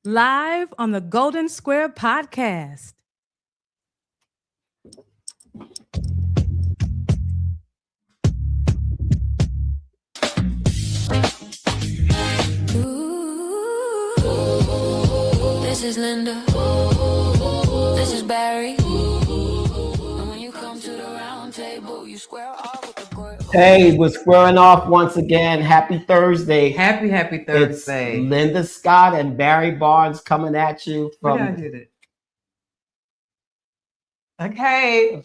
live on the Golden Square podcast. This is Linda. This is Barry. And when you come to the round table, you square off with the girl. Hey, we're squaring off once again. Happy Thursday. Happy Thursday. It's Linda Scott and Barry Barnes coming at you Where from did I do it? Okay.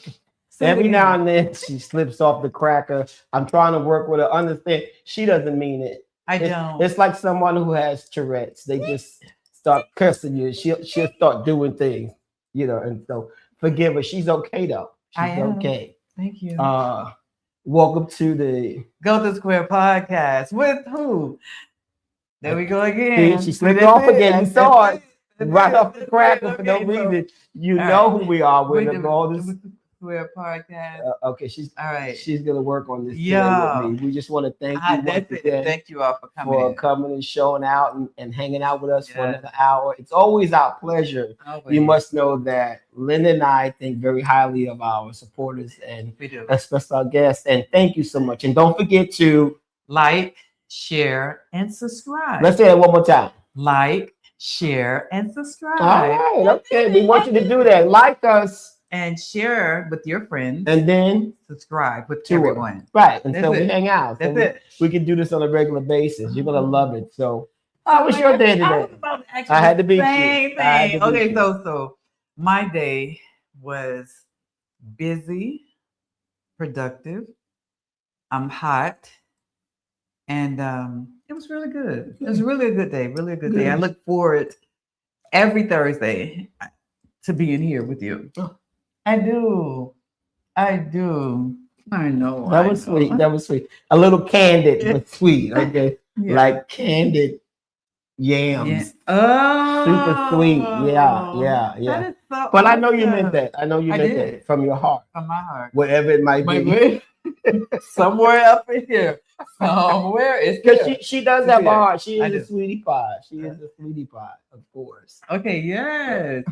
every now and then she slips off the cracker. I'm trying to work with her. Understand she doesn't mean it. I don't. It's like someone who has Tourette's. They just start cursing you. She'll start doing things, and so forgive her. She's okay though. I She's am. okay. Thank you. Welcome to the Golden Square podcast with who? There we go again. She slipped off again. You saw it. Right off the cracker for no reason. You know who we are. We're the Golden Square podcast. Okay, she's All right. She's gonna work on this. Yeah. With me. We just want to thank you once again Thank you all for coming. and showing out and hanging out with us for another hour. It's always our pleasure. Always. You must know that Linda and I think very highly of our supporters and We do. especially our guests. And thank you so much. And don't forget to Like, share, and subscribe. let's say that one more time. Like, share, and subscribe. All right, okay. We want you to do that. Like us. And share with your friends. And then subscribe with to us. everyone. Right. And so That's we it. hang out. So That's it. we can do this on a regular basis. You're gonna love it. So how was your day I was today? about to ask I had to beat you. same I had to thing. beat Okay, you. so my day was busy, productive. I'm hot, and it was really good. It was really a good day. Really a good day. I look forward every Thursday to being here with you. I do. I know. That was sweet. That was sweet. A little candid, but sweet. Okay. Yeah. Like candied yams. Yeah. Oh, Super sweet. Yeah. That is so But I know you awesome. meant that. I know you I meant did. that from your heart. From my heart. Whatever it might be. Somewhere up in here. Somewhere it's Because here. she does It's have a here. heart. She I is do. a sweetie pie. She is a sweetie pie, of course. Okay, yes.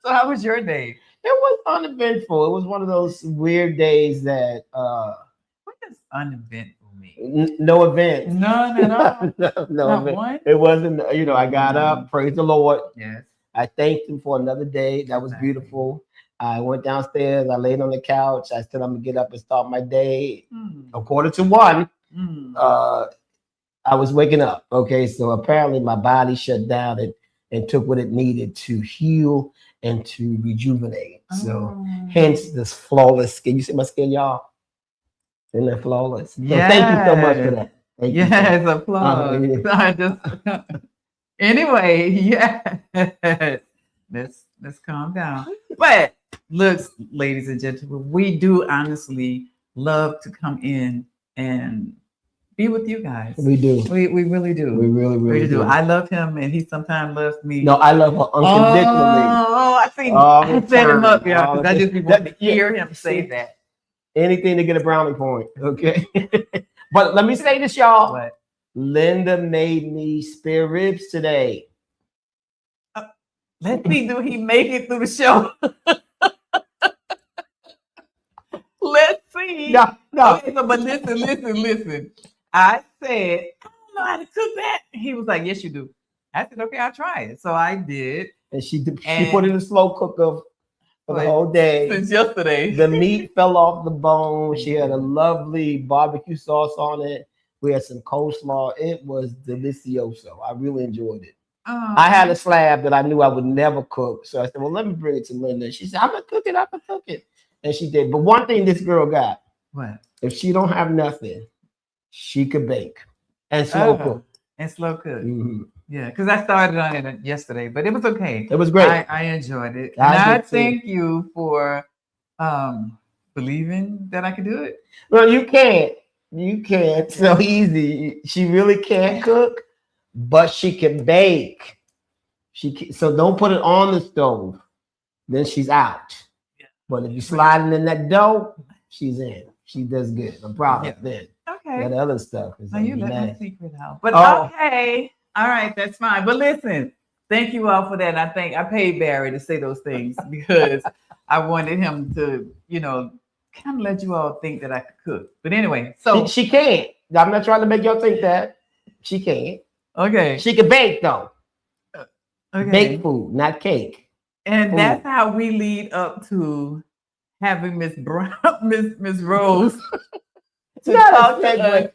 So how was your day? It was uneventful. It was one of those weird days that What does uneventful mean? no event. None at all. no Not event. one? It wasn't, I got up, praise the Lord. Yes. I thanked him for another day. That was Exactly. beautiful. I went downstairs, I laid on the couch. I said, I'm gonna get up and start my day. A quarter to one, I was waking up. Okay, so apparently my body shut down and took what it needed to heal and to rejuvenate. So hence this flawless skin. You see my skin, y'all? Isn't that flawless? So thank you so much for that. Thank you so much. Yes, applause. Yeah. I just anyway, yes. Let's calm down. But look, ladies and gentlemen, we do honestly love to come in and be with you guys. We do. We really do. We really, really do. do. I love him, and he sometimes loves me. No, I love her unconditionally. Oh, I see. All I the set him time. up, yeah, All because I the- just want to yeah. hear him say that. Anything to get a brownie point. Okay. But let me say this, y'all. What? Linda made me spare ribs today. Let's see, do he make it through the show? Let's see. No. Okay, so, but listen. I said, I don't know how to cook that. He was like, yes, you do. I said, okay, I'll try it. So I did. And she And- put it in a slow cooker for the Wait. whole day. Since yesterday. The meat fell off the bone. She had a lovely barbecue sauce on it. We had some coleslaw. It was delicioso. I really enjoyed it. I had a slab that I knew I would never cook. So I said, well, let me bring it to Linda. She said, I'm going to cook it. And she did. But one thing this girl got, What? if she don't have nothing, she could bake and slow cook. And slow cook. Mhm. Yeah, because I started on it yesterday, but it was okay. It was great. I enjoyed it. I And I did too. thank you for believing that I could do it. Well, you can't. You can't. So easy. She really can't cook, but she can bake. So don't put it on the stove. Then she's out. Yeah. But if you sliding in that dough, she's in. She does good. I'm proud of that. Okay. That other stuff is Now you let my nasty. secret out. But Oh. okay. All right, that's fine. But listen, thank you all for that. And I think I paid Barry to say those things because I wanted him to, kind of let you all think that I could cook. But anyway, so She can't. I'm not trying to make y'all think that. She can't. okay. She can bake though. Okay. Bake food, not cake. And Food. that's how we lead up to having Miss Brown, Miss Rose. To Not talk a to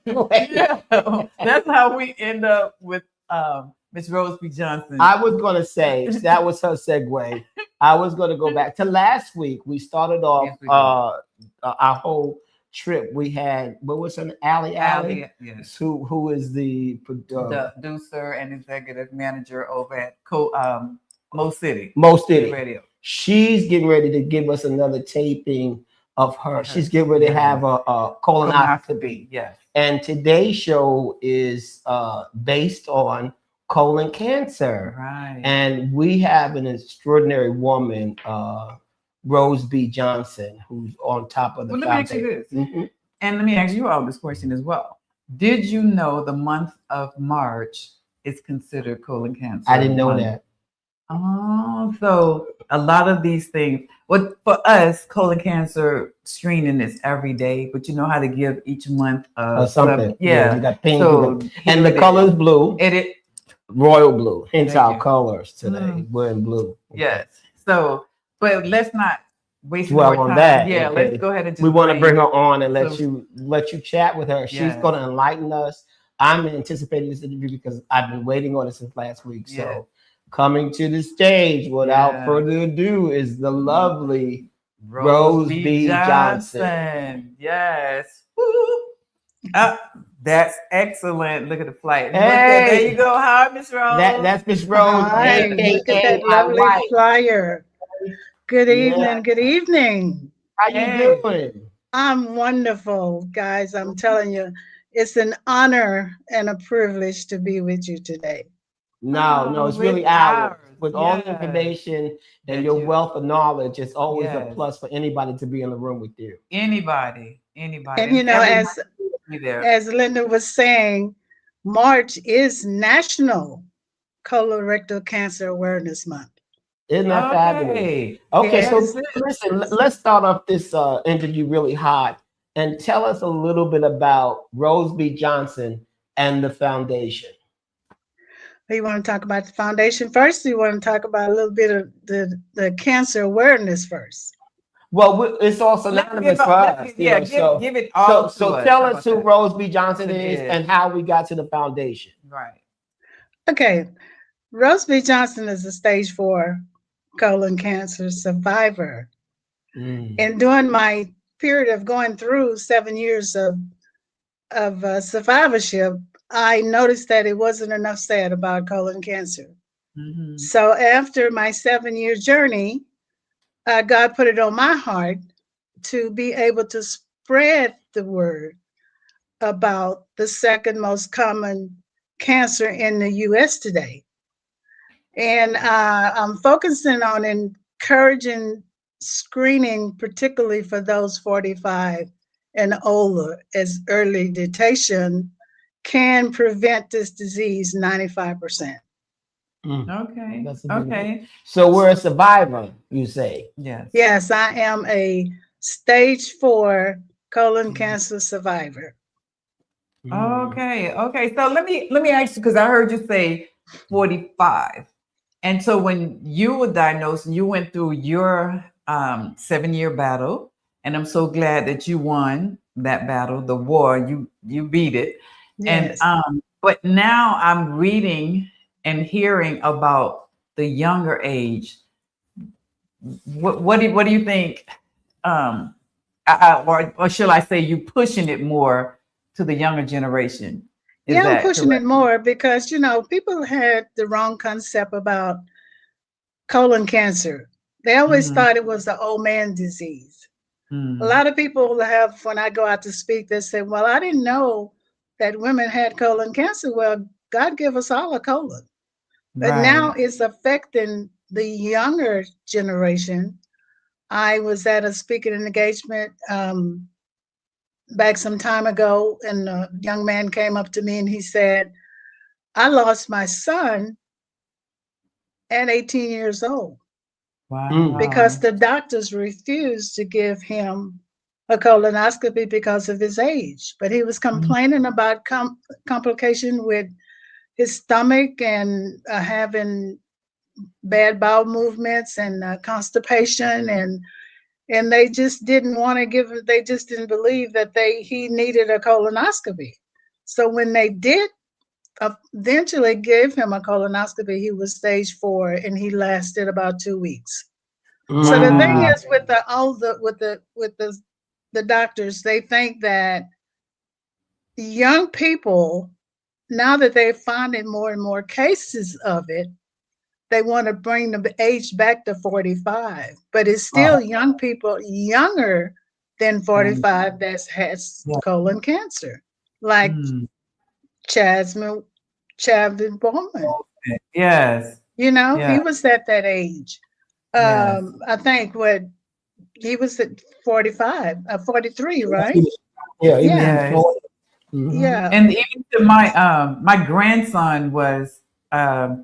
segue. us. Yeah, that's how we end up with Miss Rose B. Johnson. I was going to say, that was her segue. I was going to go back to last week. We started off our whole trip. We had, what was her name? Allie, yes. who is the producer and executive manager over at Mo City Radio. She's getting ready to give us another taping of her. She's getting ready to have a colonoscopy. Yes. And today's show is based on colon cancer. Right. And we have an extraordinary woman, Rose B. Johnson, who's on top of the foundation. Let me ask you this. Mm-hmm. And let me ask you all this question as well. Did you know the month of March is considered colon cancer? I didn't know that. Oh, so a lot of these things. Well, for us, colon cancer screening is every day, but you know how to give each month something. Yeah. You got pink, so and the color is blue. It royal blue. Hence our colors today. We're in blue. Yes. So, but let's not waste more time on that. Yeah, okay. Let's go ahead and just we want to bring her on and let you chat with her. Yes. She's going to enlighten us. I'm anticipating this interview because I've been waiting on it since last week. So. Yes. Coming to the stage without further ado is the lovely Rose B. Johnson. Yes. That's excellent. Look at the flight. Hey. There you go. Hi, Miss Rose. That's Miss Rose. Hi. Look at that lovely flyer. Good evening. Yeah. Good evening. How you doing? I'm wonderful, guys. I'm telling you, it's an honor and a privilege to be with you today. No, it's really ours. With all the information and your wealth of knowledge, it's always a plus for anybody to be in the room with you. Anybody. And as Linda was saying, March is National Colorectal Cancer Awareness Month. Isn't that fabulous? Okay, so listen, let's start off this interview really hot and tell us a little bit about Rose B. Johnson and the foundation. You want to talk about the foundation first, or you want to talk about a little bit of the cancer awareness first? Well, it's all synonymous for us. Give it all. So tell us who Rose B. Johnson is and how we got to the foundation. Right. Okay. Rose B. Johnson is a stage 4 colon cancer survivor. And during my period of going through 7 years of survivorship, I noticed that it wasn't enough said about colon cancer. So after my 7-year journey, God put it on my heart to be able to spread the word about the second most common cancer in the U.S. today. And I'm focusing on encouraging screening, particularly for those 45 and older, as early detection can prevent this disease 95%. Okay. Okay. So we're a survivor, you say? Yes. Yes, I am a stage 4 colon cancer survivor. Okay. Okay. So let me ask you, because I heard you say 45. And so when you were diagnosed and you went through your 7-year battle, and I'm so glad that you won that battle, the war, you beat it. Yes. And but now I'm reading and hearing about the younger age. What do you think? Or shall I say, you pushing it more to the younger generation? I'm pushing it more because people had the wrong concept about colon cancer. They always thought it was the old man disease. A lot of people have, when I go out to speak, they say, "Well, I didn't know that women had colon cancer." Well, God gave us all a colon. But now it's affecting the younger generation. I was at a speaking engagement back some time ago, and a young man came up to me and he said, I lost my son at 18 years old Wow. because the doctors refused to give him a colonoscopy because of his age. But he was complaining about complication with his stomach and having bad bowel movements and constipation, and they just didn't want to give it. They just didn't believe that he needed a colonoscopy. So when they did eventually gave him a colonoscopy, he was stage 4 and he lasted about 2 weeks. So the thing Wow. is with the doctors, they think that young people, now that they're finding more and more cases of it, they want to bring the age back to 45, but it's still young people younger than 45 that has colon cancer, like Chadwick Bowman. Yes. You know, Yeah. he was at that age. Yes. I think he was at 45, 43, right? Yeah, he was Yeah. in Yes. Florida. Mhm. Yeah. And even to my grandson was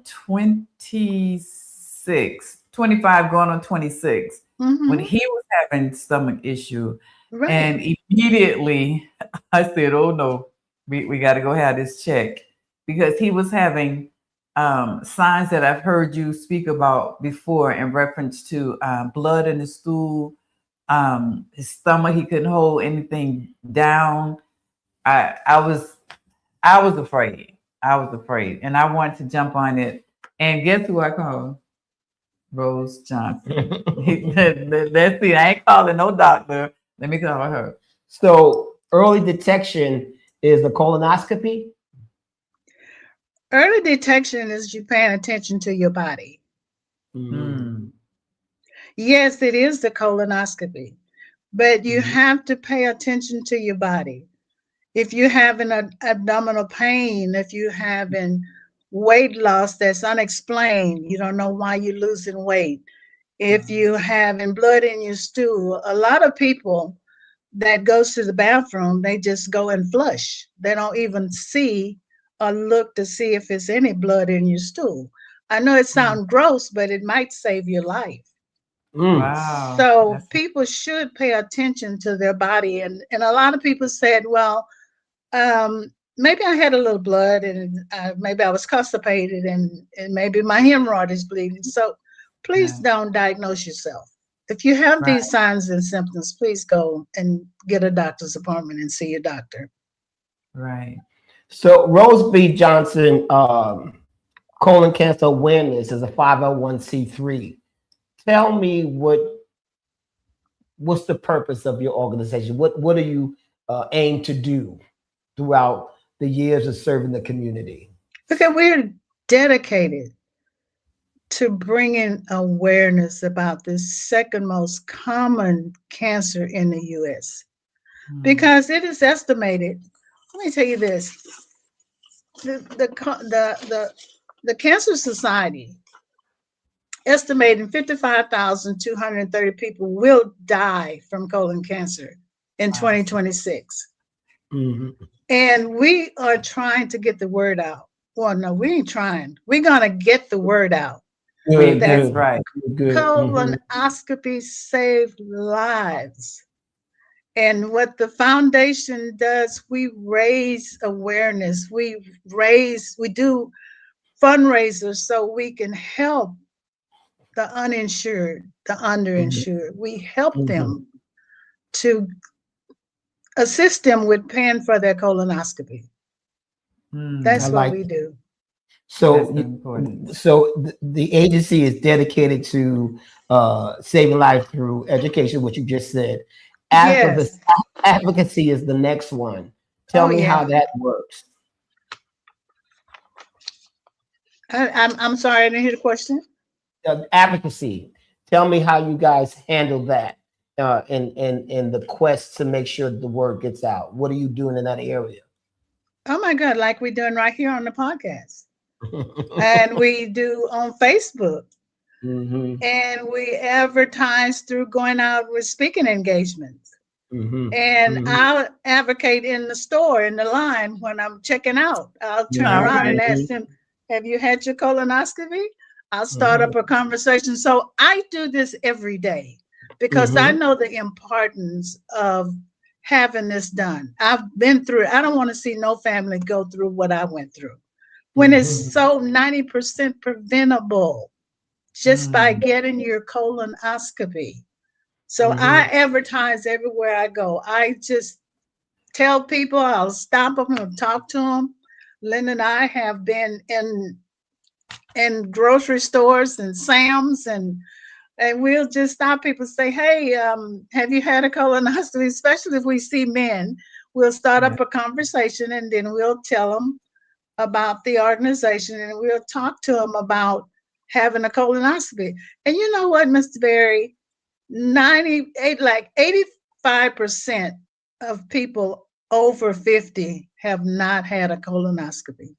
25 going on 26 when Hmm. he was having stomach issue. Right. And immediately I said, oh no, we got to go have this check because he was having signs that I've heard you speak about before in reference to blood in the stool, his stomach, he couldn't hold anything down. I was afraid. I was afraid. And I wanted to jump on it. And guess who I called? Rose Johnson. Let's see. I ain't calling no doctor. Let me call her. So early detection is the colonoscopy. Early detection is you paying attention to your body. Mm. Yes, it is the colonoscopy, but you have to pay attention to your body. If you have an abdominal pain, if you having weight loss that's unexplained, you don't know why you're losing weight. If you having blood in your stool, a lot of people that goes to the bathroom, they just go and flush. They don't even see or look to see if there's any blood in your stool. I know it sounds gross, but it might save your life. Wow. So people should pay attention to their body. And a lot of people said, well, maybe I had a little blood and maybe I was constipated and maybe my hemorrhoid is bleeding. So please don't diagnose yourself. If you have these signs and symptoms, please go and get a doctor's appointment and see your doctor. Right. So Rose B. Johnson, colon cancer awareness is a 501c3. Tell me what's the purpose of your organization? What do you aim to do throughout the years of serving the community? Because we're dedicated to bringing awareness about the second most common cancer in the U.S. Because it is estimated. Let me tell you this: the Cancer Society estimating 55,230 people will die from colon cancer in 2026. And we are trying to get the word out. Well, no, we ain't trying. We're gonna get the word out. That's right. Good. Colonoscopy save lives. And what the foundation does, we raise awareness. We do fundraisers so we can help the uninsured, the underinsured. We help them to assist them with paying for their colonoscopy. That's what we do. So the agency is dedicated to saving life through education, what you just said. Advocacy is the next one. Tell me how that works. I'm sorry, I didn't hear the question. Advocacy. Tell me how you guys handle that in the quest to make sure the word gets out. What are you doing in that area? Oh my God, like we're doing right here on the podcast. And we do on Facebook. And we advertise through going out with speaking engagements. And I'll advocate in the store, in the line when I'm checking out. I'll turn around and ask them, have you had your colonoscopy? I'll start up a conversation. So I do this every day because I know the importance of having this done. I've been through it. I don't want to see no family go through what I went through when it's so 90% preventable just by getting your colonoscopy. So I advertise everywhere I go. I just tell people, I'll stop them and talk to them. Lynn and I have been in grocery stores and Sam's, and we'll just stop people and say, hey, have you had a colonoscopy? Especially if we see men, we'll start up a conversation and then we'll tell them about the organization and we'll talk to them about having a colonoscopy. And you know what, Mr. Berry, 85% of people over 50 have not had a colonoscopy.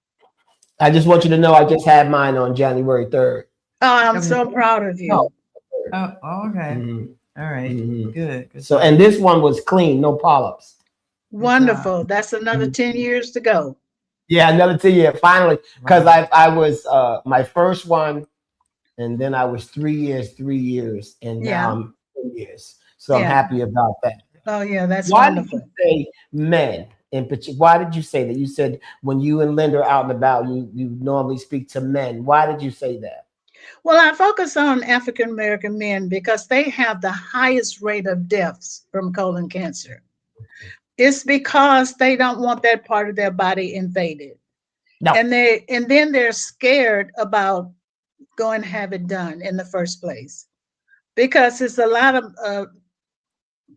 I just want you to know I just had mine on January 3rd. Oh, I'm so proud of you. Oh, okay. All right. Good. So, and this one was clean, no polyps. Wonderful. That's another 10 years to go. Yeah, another 10 years, finally. Because I was my first one, and then I was 3 years, and now I'm 2 years. So I'm happy about that. Oh, yeah, that's wonderful. Why did you say men in particular? Why did you say that? You said when you and Linda are out and about, you normally speak to men. Why did you say that? Well, I focus on African-American men because they have the highest rate of deaths from colon cancer. It's because they don't want that part of their body invaded. No. And then they're scared about going to have it done in the first place. Because it's a lot of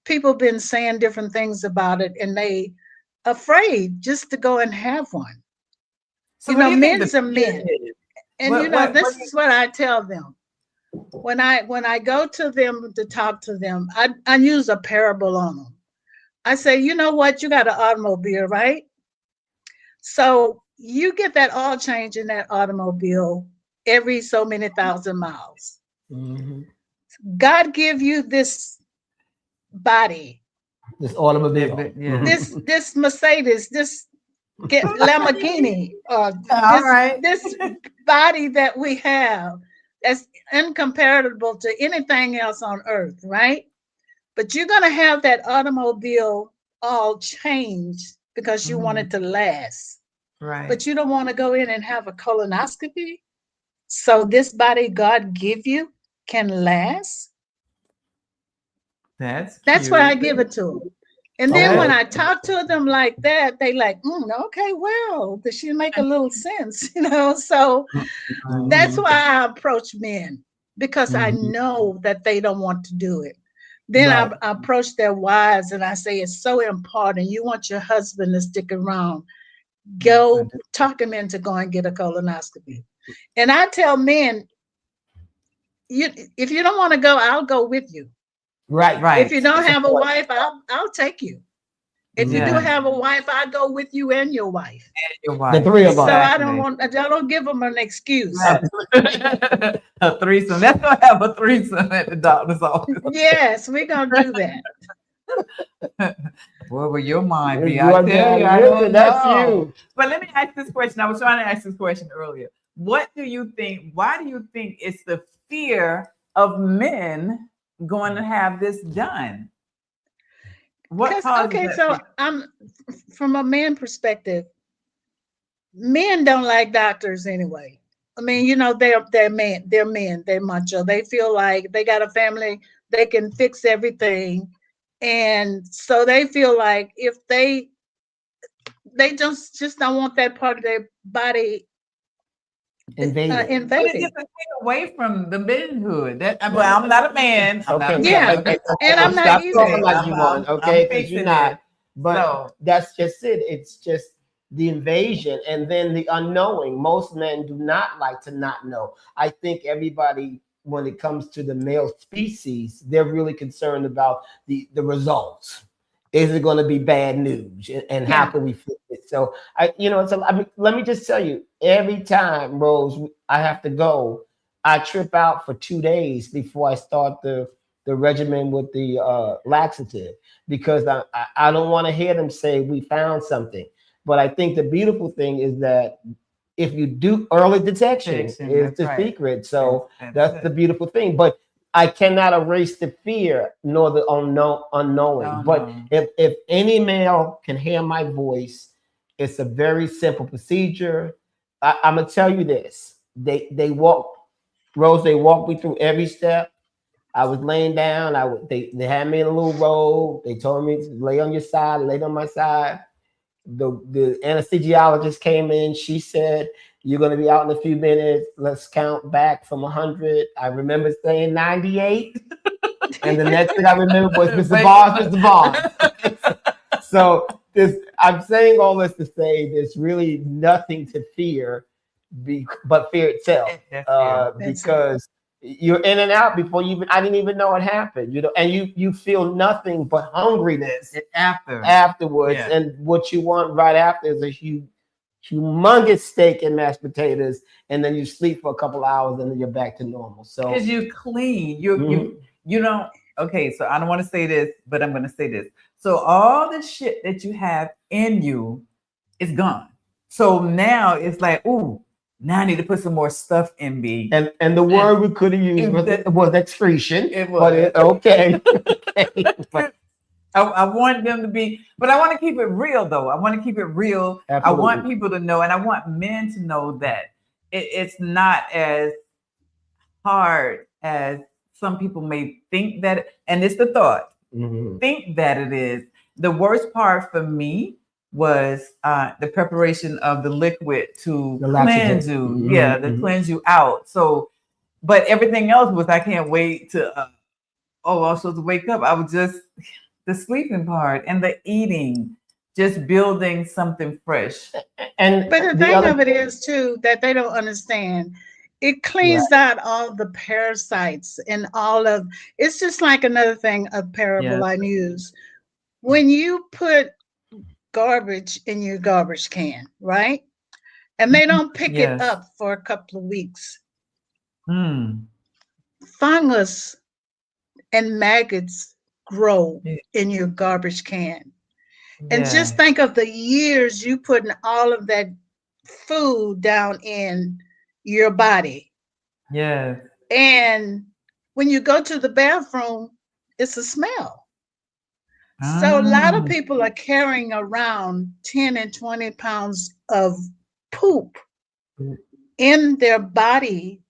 people been saying different things about it and they afraid just to go and have one. So you know, men's are men. And this is what I tell them. When I go to them to talk to them, I use a parable on them. I say, you know what, you got an automobile, right? So you get that oil change in that automobile every so many thousand miles. God give you this body, this automobile, this Mercedes, this Lamborghini, this body that we have that's incomparable to anything else on earth, right? But you're gonna have that automobile all changed because you want it to last, right? But you don't want to go in and have a colonoscopy. So this body God give you can last. That's why I give it to them. And then when I talk to them like that, they like, okay, well, this should make a little sense, So that's why I approach men, because I know that they don't want to do it. Then I approach their wives and I say, it's so important. You want your husband to stick around. Go talk him into going and get a colonoscopy. And I tell men, if you don't want to go, I'll go with you. Right. If you don't have a wife, I'll take you. If you do have a wife, I go with you and your wife. The three of us. So I don't give them an excuse. A threesome. Let's go have a threesome at the doctor's office. Yes, we're gonna do that. Where will your mind be? I tell you, I don't know. But let me ask this question. I was trying to ask this question earlier. What do you think? Why do you think it's the fear of men going to have this done? So I'm from a man perspective, men don't like doctors anyway. I mean, they're men, they're macho. They feel like they got a family, they can fix everything. And so they feel like if they just don't want that part of their body invaded. But it gets away from the manhood. I'm not a man. And I'm not either. Like you want, okay? Because you're not. But that's just it. It's just the invasion and then the unknowing. Most men do not like to not know. I think everybody, when it comes to the male species, they're really concerned about the results. Is it going to be bad news? And how can we fix it? So let me just tell you, every time, Rose, I have to go, I trip out for 2 days before I start the the regimen with the laxative, because I don't want to hear them say we found something. But I think the beautiful thing is that if you do early detection is that's the right. secret. So That's the beautiful thing. But I cannot erase the fear nor the unknowing. No, But no. if any male can hear my voice, it's a very simple procedure. I'm gonna tell you this. They walk, Rose. They walked me through every step. I was laying down. They had me in a little robe. They told me to lay on your side, laid on my side. The anesthesiologist came in. She said, "You're going to be out in a few minutes. Let's count back from 100." I remember saying 98, and the next thing I remember was Mr. Barnes, Mr. Barnes. So I'm saying all this to say there's really nothing to fear, but fear itself, because you're in and out before you even. I didn't even know it happened, and you feel nothing but hungriness afterwards, and what you want right after is a humongous steak and mashed potatoes, and then you sleep for a couple hours, and then you're back to normal. So because you clean, you don't. Okay, so I don't want to say this, but I'm going to say this. So all the shit that you have in you is gone. So now it's like, ooh, now I need to put some more stuff in me. And the word we could have used was excretion. It was. But okay. But I want them to be, but I want to keep it real though. I want to keep it real. Absolutely. I want people to know, and I want men to know that it's not as hard as some people may think that, and it's the thought, think that it is. The worst part for me was the preparation of the liquid to cleanse you. To cleanse you out. So, but everything else was, I can't wait to, I was supposed to wake up. I was just, the sleeping part and the eating, just building something fresh. But the thing of it is too, that they don't understand. It cleans out all the parasites and all of, it's just like another thing, a parable I use. When you put garbage in your garbage can, right? And they don't pick it up for a couple of weeks. Fungus and maggots grow in your garbage can. And just think of the years you putting all of that food down in your body. And when you go to the bathroom, it's a smell. So a lot of people are carrying around 10 and 20 pounds of poop in their body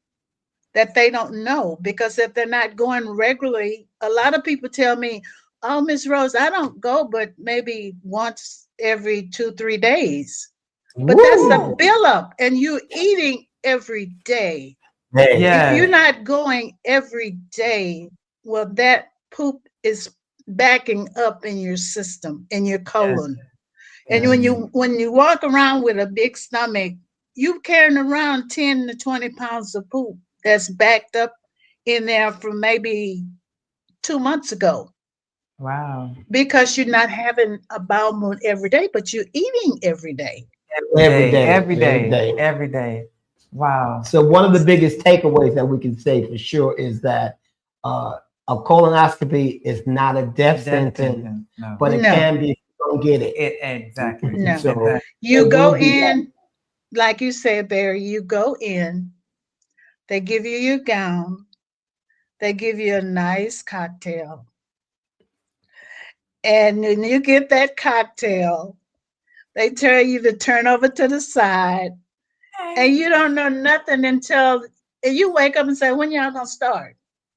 that they don't know, because if they're not going regularly, a lot of people tell me, "Oh, Miss Rose, I don't go, but maybe once every 2-3 days." But that's a buildup, and you're eating every day. If you're not going every day, well, that poop is backing up in your system, in your colon. And when you walk around with a big stomach, you carrying around 10 to 20 pounds of poop that's backed up in there from maybe 2 months ago. Wow. Because you're not having a bowel movement every day, but you're eating every day. Every day. Wow. So one of the biggest takeaways that we can say for sure is that a colonoscopy is not a death sentence, but it can be if you don't get it. Exactly. No. So you go in, like you said, Barry, you go in, they give you your gown, they give you a nice cocktail. And when you get that cocktail, they tell you to turn over to the side, and you don't know nothing until you wake up and say, "When y'all gonna start?"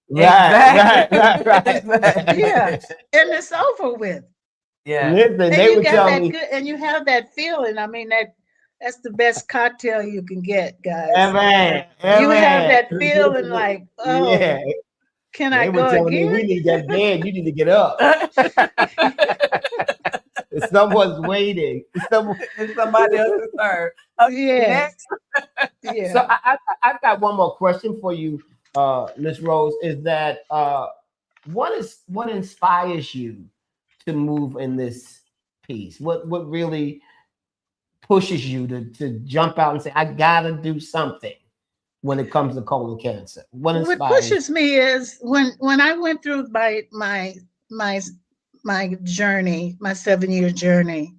Right. Yeah, and it's over with. Listen, and they you would got tell that me, good, and you have that feeling. I mean, that's the best cocktail you can get, guys. You have that feeling like, oh, can I go again? We need that bed. You need to get up. Someone's waiting. Somebody else's turn. So I've got one more question for you, Miss Rose. Is that what inspires you to move in this piece? What really pushes you to jump out and say, "I gotta do something"? when it comes to colon cancer? What What inspires you? pushes me is when I went through my journey, my 7-year journey,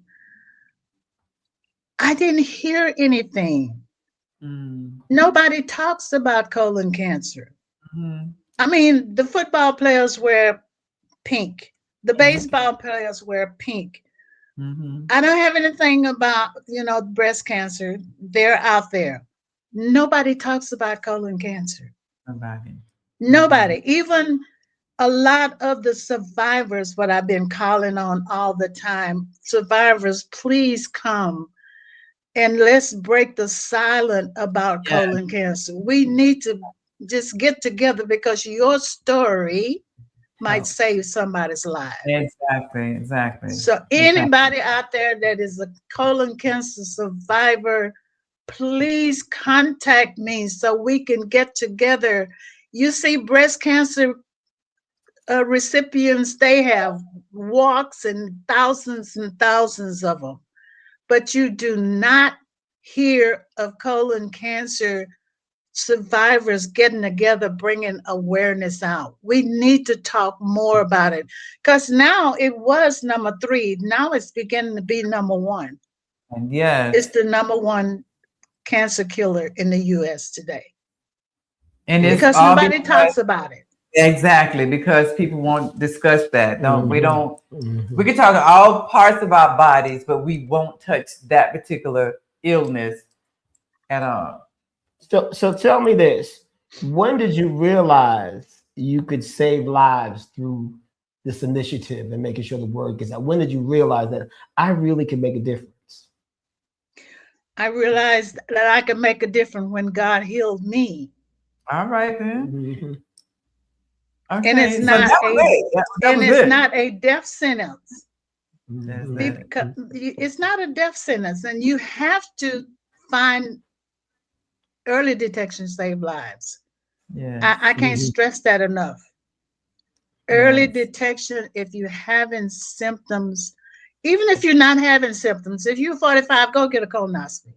I didn't hear anything. Nobody talks about colon cancer. I mean, the football players wear pink. The baseball players wear pink. I don't have anything about, breast cancer. They're out there. Nobody talks about colon cancer. Nobody. Even a lot of the survivors, what I've been calling on all the time, survivors, please come and let's break the silence about colon cancer. We need to just get together because your story might save somebody's life. Exactly. So anybody out there that is a colon cancer survivor, please contact me so we can get together. You see, breast cancer recipients, they have walks and thousands of them, but you do not hear of colon cancer survivors getting together, bringing awareness out. We need to talk more about it because now it was number 3. Now it's beginning to be number 1. And yes, it's the number 1 cancer killer in the U.S. today. And because nobody talks about it. Exactly, because people won't discuss that. We don't. Mm-hmm. We can talk all parts of our bodies, but we won't touch that particular illness at all. So tell me this: when did you realize you could save lives through this initiative and making sure the word gets out? When did you realize that I really can make a difference? I realized that I could make a difference when God healed me. All right then. Mm-hmm. Okay. And it's not a death sentence. Mm-hmm. It's not a death sentence, and you have to find early detection save lives. Yeah, I can't stress that enough. Early detection, if you're having symptoms, even if you're not having symptoms, if you're 45, go get a colonoscopy.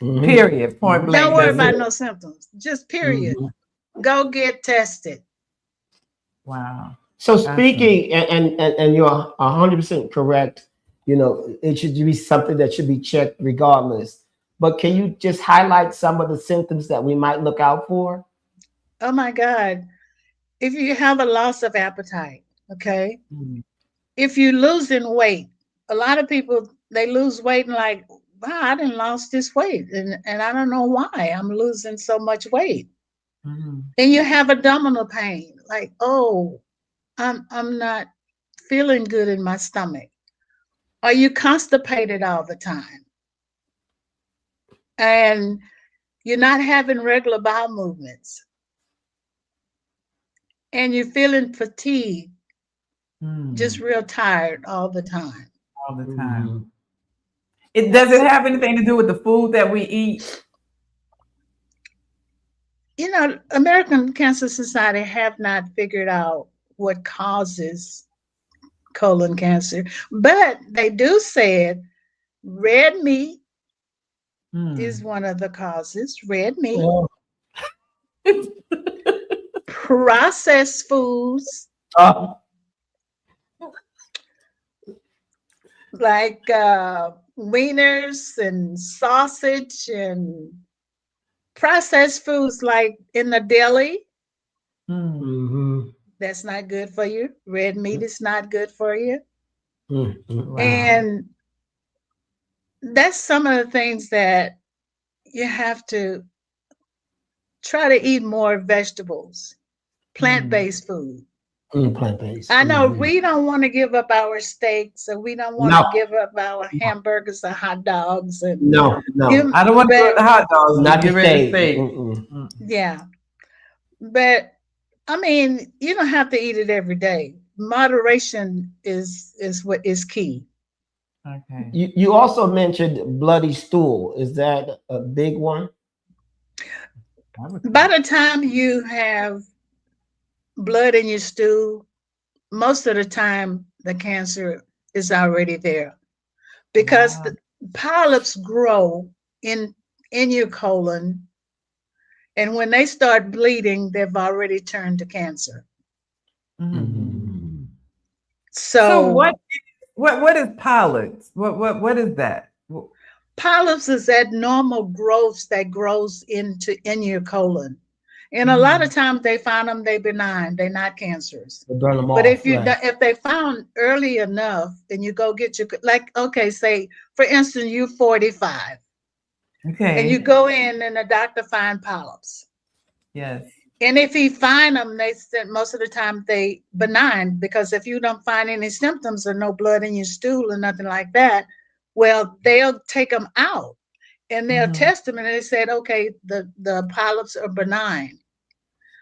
Mm-hmm. Period. Point blank. Don't worry about no symptoms. Just period. Mm-hmm. Go get tested. Wow. So speaking, and you're 100% correct. It should be something that should be checked regardless. But can you just highlight some of the symptoms that we might look out for? Oh my God. If you have a loss of appetite, okay? Mm-hmm. If you're losing weight, a lot of people, they lose weight and like, wow, I didn't lose this weight. And I don't know why I'm losing so much weight. Mm-hmm. And you have abdominal pain, like, oh, I'm not feeling good in my stomach. Are you constipated all the time? And you're not having regular bowel movements. And you're feeling fatigued, just real tired all the time. All the time. Mm-hmm. Does it have anything to do with the food that we eat? American Cancer Society have not figured out what causes colon cancer, but they do say red meat is one of the causes. Red meat. Oh. Processed foods. Like wieners and sausage and processed foods like in the deli. Mm-hmm. That's not good for you. Red meat is not good for you. Mm-hmm. Wow. And that's some of the things that you have to try to eat more vegetables, plant-based food. Plant-based. I know we don't want to give up our steaks, and we don't want to give up our hamburgers and hot dogs. And no. I don't want to give up the hot dogs. Not the steak. Yeah. But I mean, you don't have to eat it every day. Moderation is what is key. Okay. You also mentioned bloody stool. Is that a big one? By the time you have blood in your stool, most of the time the cancer is already there, because the polyps grow in your colon, And when they start bleeding, they've already turned to cancer. Mm. So So what is polyps? What is that? polyps is abnormal growths that grows in your colon. And a lot of times they find them, they benign, they're not cancerous. They burn them But off. if they found early enough and you go get your, like, okay, say for instance, you 45 Okay. and you go in and the doctor find polyps. Yes. And if he find them, they said most of the time they benign, because if you don't find any symptoms or no blood in your stool or nothing like that, well, they'll take them out and they'll test them and they said, okay, the polyps are benign.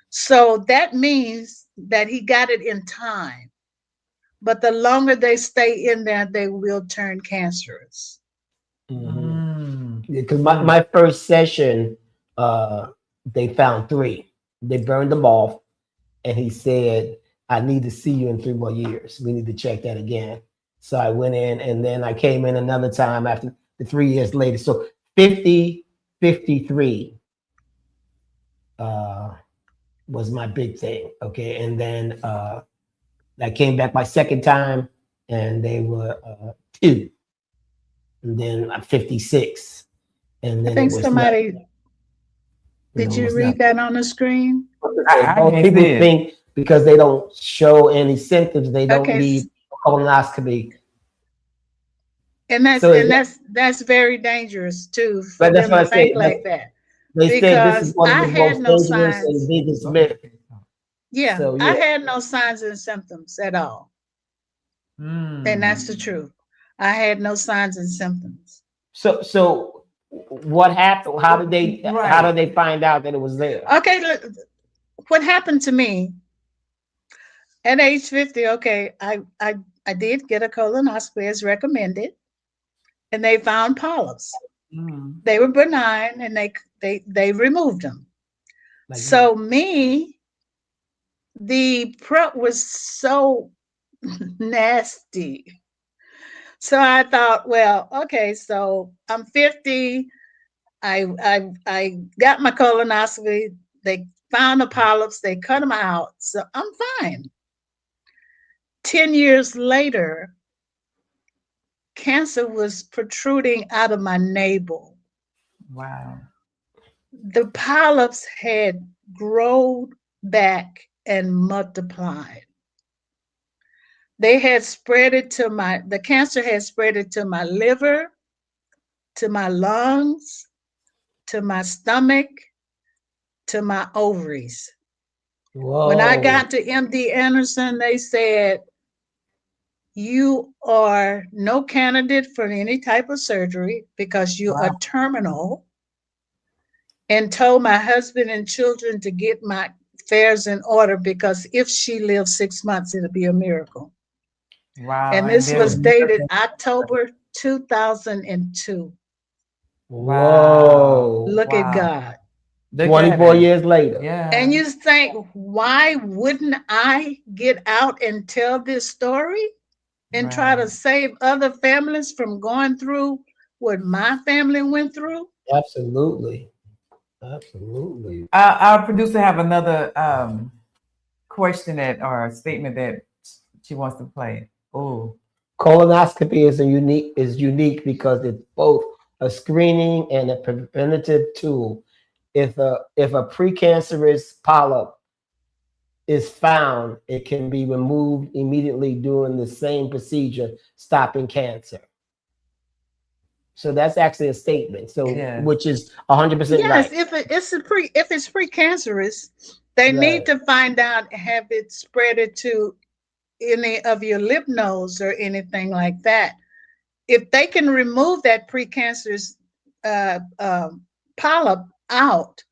So that means that he got it in time. But the longer they stay in there, they will turn cancerous. Because my first session, they found 3. They burned them off, and he said, I need to see you in 3 more years. We need to check that again. So I went in, and then I came in another time after the 3 years later. So 50, 53 was my big thing. Okay. And then I came back my second time, and they were 2. And then 56. And then I think it was somebody, nothing. did It you was read that on the screen? Most people think because they don't show any symptoms, they don't Okay. need a colonoscopy. And that's very dangerous too for But that's them what to I say. think like that. They said this is Because one of I the had most no dangerous and signs. biggest myths. Yeah, So, I yeah. had no signs and symptoms at all. And that's the truth. I had no signs and symptoms. So what happened? How did they find out that it was there? Okay, look, what happened to me at age 50, okay, I did get a colonoscopy as recommended, and they found polyps. They were benign, and they removed them. Like So me, the prep was so nasty. So I thought, well, okay, so I'm 50. I got my colonoscopy. They found the polyps. They cut them out. So I'm fine. 10 years later, cancer was protruding out of my navel. Wow. The polyps had grown back and multiplied. They had spread it to the cancer had spread it to my liver, to my lungs, to my stomach, to my ovaries. Whoa. When I got to MD Anderson, they said, you are no candidate for any type of surgery because you are terminal, and told my husband and children to get my affairs in order because if she lives 6 months, it'll be a miracle. Wow. And this was dated October 2002. Whoa. Look at God. 24 years later. Yeah. And you think, why wouldn't I get out and tell this story and try to save other families from going through what my family went through? Absolutely. Absolutely. Our producer have another question or statement that she wants to play. Oh, Colonoscopy is unique because it's both a screening and a preventative tool. If a precancerous polyp is found, it can be removed immediately during the same procedure, stopping cancer. So that's actually a statement. So which is 100% yes, right. if it's precancerous, they need to find out, have it spread it to any of your lymph nodes or anything like that. If they can remove that precancerous polyp out,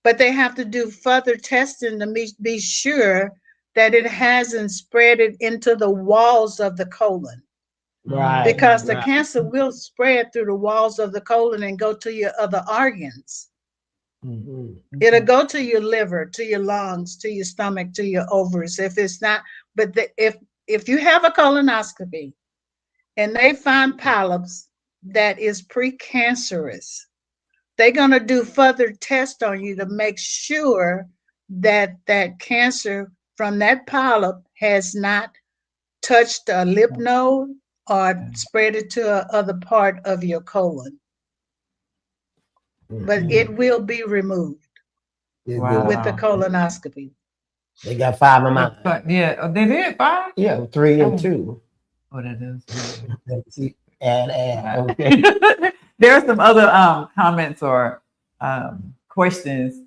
but they have to do further testing to be sure that it hasn't spread it into the walls of the colon. Right. Because the cancer will spread through the walls of the colon and go to your other organs. It'll go to your liver, to your lungs, to your stomach, to your ovaries. If it's not, but if you have a colonoscopy and they find polyps that is precancerous, they're going to do further tests on you to make sure that that cancer from that polyp has not touched a lymph node or spread it to a other part of your colon. But it will be removed Wow. with the colonoscopy. They got 5 of mine. But yeah, they did 5. Yeah, 3 and 2. Oh, that is. Let me see. Add. Okay. There are some other comments or questions.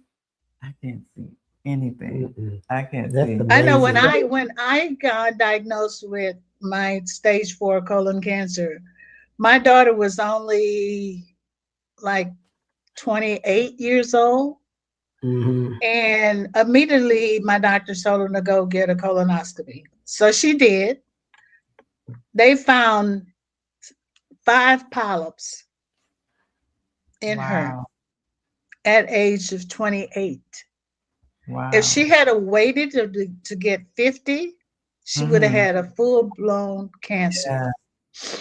I can't see anything. I can't That's see. the I know amazing. when I got diagnosed with my stage 4 colon cancer, my daughter was only like 28 years old. And immediately my doctor told her to go get a colonoscopy. So she did. They found 5 polyps in her at age of 28. Wow. If she had waited to get 50, she would have had a full-blown cancer.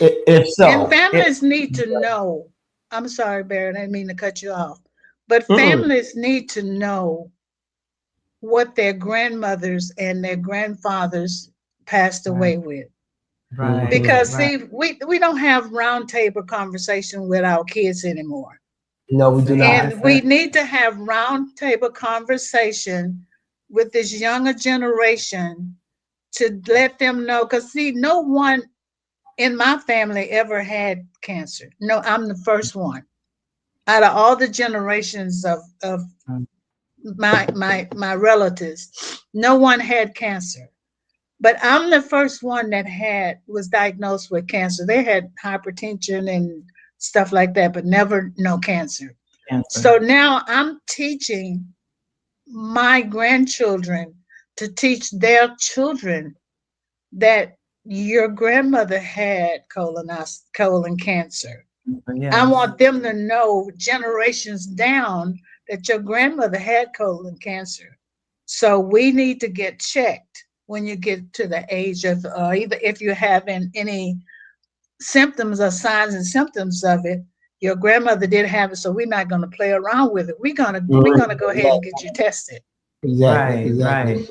Yeah. If so. And families need to know. I'm sorry, Barry, I didn't mean to cut you off. But families need to know what their grandmothers and their grandfathers passed away with. Right. Because see, we don't have roundtable conversation with our kids anymore. No, we do not. And we need to have roundtable conversation with this younger generation to let them know. Because see, no one in my family ever had cancer. No, I'm the first one. Out of all the generations of my relatives, no one had cancer. But I'm the first one that was diagnosed with cancer. They had hypertension and stuff like that, but never no cancer. So now I'm teaching my grandchildren to teach their children that your grandmother had colon cancer. Yes. I want them to know generations down that your grandmother had colon cancer. So we need to get checked when you get to the age of either if you're having any symptoms or signs and symptoms of it. Your grandmother did have it, so we're not going to play around with it. We're gonna go ahead and get you tested. Exactly. Right.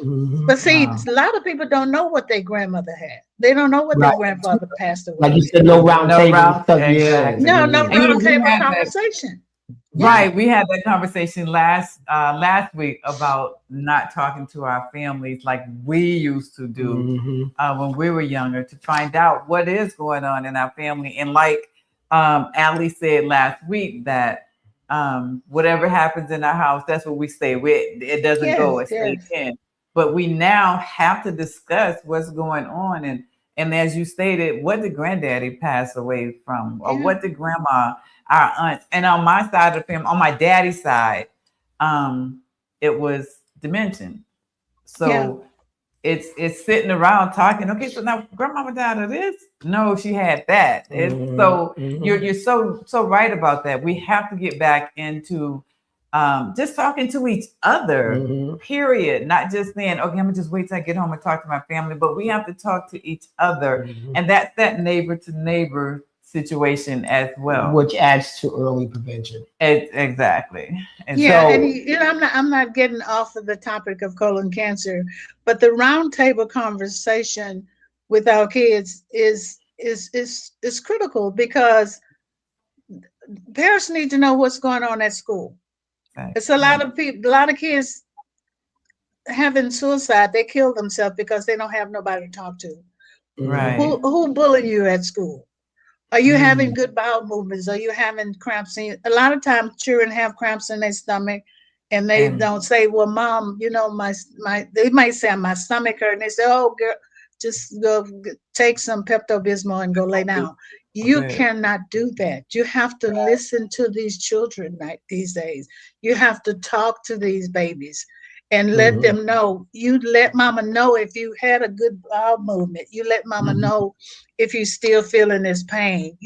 But see, a lot of people don't know what their grandmother had. They don't know what their grandfather passed away. Like you said, no round table. Exactly. No round table had conversation. Right. We had that conversation last week about not talking to our families like we used to do when we were younger, to find out what is going on in our family. And like Ali said last week, that whatever happens in our house, that's what we stay with. It doesn't go, it stays in. But we now have to discuss what's going on. And as you stated, what did granddaddy pass away from? Or what did grandma, our aunts? And on my side of the family, on my daddy's side, it was dementia. So it's sitting around talking, okay, so now grandmama died of this? No, she had that. So you're so right about that. We have to get back into just talking to each other, period. Not just saying, okay, I'm gonna just wait till I get home and talk to my family, but we have to talk to each other. And that's that neighbor to neighbor situation as well, which adds to early prevention. Exactly. And I'm not getting off of the topic of colon cancer, but the roundtable conversation with our kids is critical, because parents need to know what's going on at school. It's a lot of people, a lot of kids having suicide. They kill themselves because they don't have nobody to talk to. Right. Who bullying you at school? Are you having good bowel movements? Are you having cramps? A lot of times children have cramps in their stomach, and they don't say, well, mom, you know, they might say my stomach hurt. And they say, oh, girl, just go take some Pepto-Bismol and go lay down. You cannot do that. You have to listen to these children these days. You have to talk to these babies and let them know. You let mama know if you had a good bowel movement. You let mama know if you're still feeling this pain.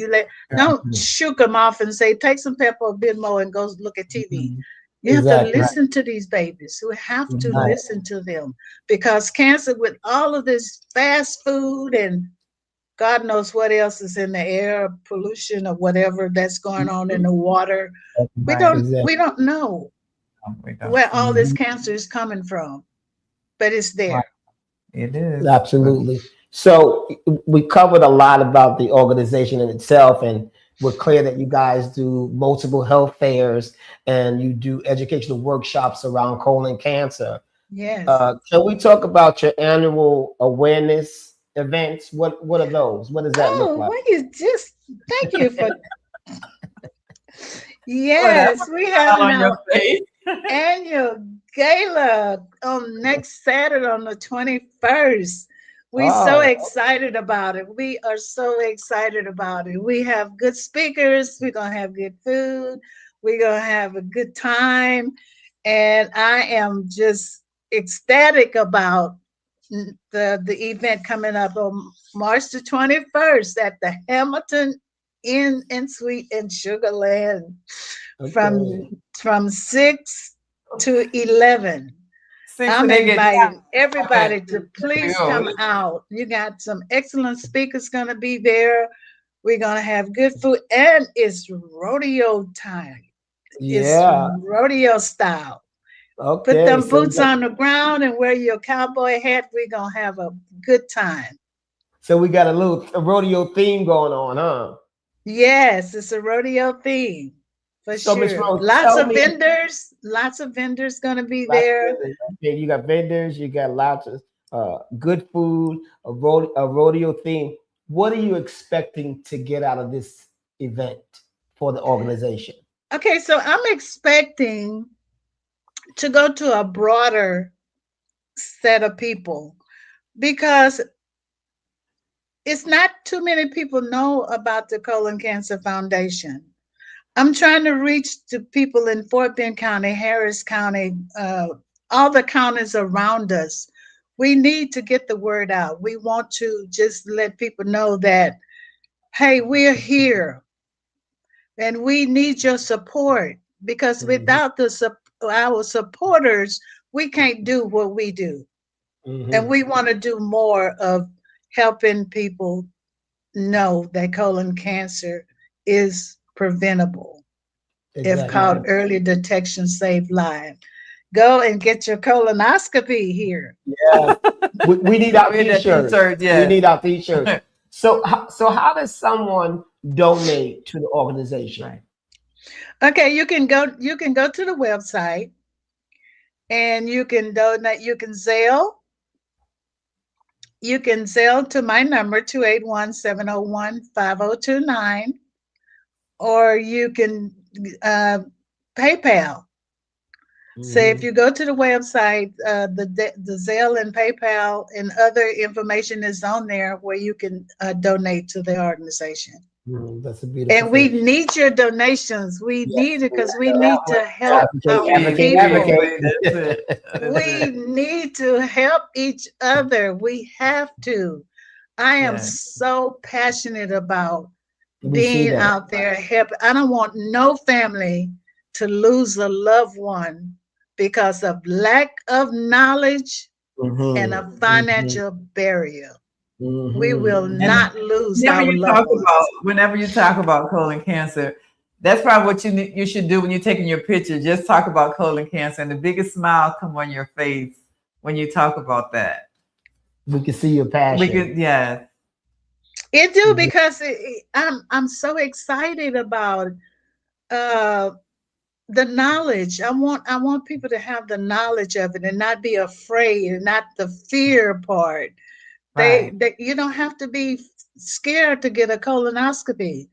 Don't shook them off and say, take some Pepto-Bismol and go look at TV. You have to listen to these babies. We have to listen to them, because cancer, with all of this fast food and God knows what else is in the air, pollution or whatever that's going on in the water. We Right. don't know We don't. where all this Mhm. cancer is coming from, but it's there. It is. Absolutely. So we covered a lot about the organization in itself, and we're clear that you guys do multiple health fairs and you do educational workshops around colon cancer. Yes. Can we talk about your annual awareness events? What are those? What does that look Oh, like? well, you just thank you for Well, that's yes, a we smile having on your our face. annual gala on next Saturday on the 21st. We're so Oh, excited about it. We are so excited about it. We have good speakers. We're going to have good food. We're going to have a good time. And I am just ecstatic about the event coming up on March the 21st at the Hamilton Inn and Suite in Sugarland okay. from 6 to 11. Since I'm they get inviting down, everybody to please come out. You got some excellent speakers going to be there. We're going to have good food, and it's rodeo time. It's Yeah. rodeo style. Put Okay. them boots on the ground and wear your cowboy hat. We're going to have a good time. So we got a rodeo theme going on, huh? Yes, it's a rodeo theme for So Miss sure. Rose, tell me. Lots of vendors going to be Lots of there. vendors. Okay, you got vendors, you got lots of good food, a rodeo theme. What are you expecting to get out of this event for the organization? Okay, so I'm expecting to go to a broader set of people because it's not too many people know about the Colon Cancer Foundation. I'm trying to reach the people in Fort Bend County, Harris County, all the counties around us. We need to get the word out. We want to just let people know that, hey, we're here and we need your support because Mhm, without our supporters, we can't do what we do. And mhm. we want to do more of helping people know that colon cancer is preventable. If Exactly. caught early detection, save lives. Go and get your colonoscopy here. Yeah, we need our we had that t-shirts. t-shirt, We yes. need our t-shirts. So how does someone donate to the organization? Right. Okay, you can go to the website and you can donate. You can Zelle to my number 281-701-5029, or you can uh, PayPal. So if Mhm. you go to the website, the Zelle and PayPal and other information is on there where you can donate to the organization. That's a beautiful And we thing. need your donations. We Yes, need it we because we have need to to help our advocate, people. That's it. That's We it. need to help each other. We have to. I am Yeah. so passionate about We see being that. out there helping. I don't want no family to lose a loved one because of lack of knowledge and a Mhm, mhm, financial barrier. We will mhm. And not lose whenever our you loved talk about ones. whenever you talk about colon cancer, that's probably what you should do when you're taking your picture. Just talk about colon cancer, and the biggest smile come on your face when you talk about that. We can see your We passion. could, yeah, It do Mhm. because I'm so excited about uh, the knowledge. I want people to have the knowledge of it and not be afraid and not the fear part. right. They you don't have to be scared to get a colonoscopy.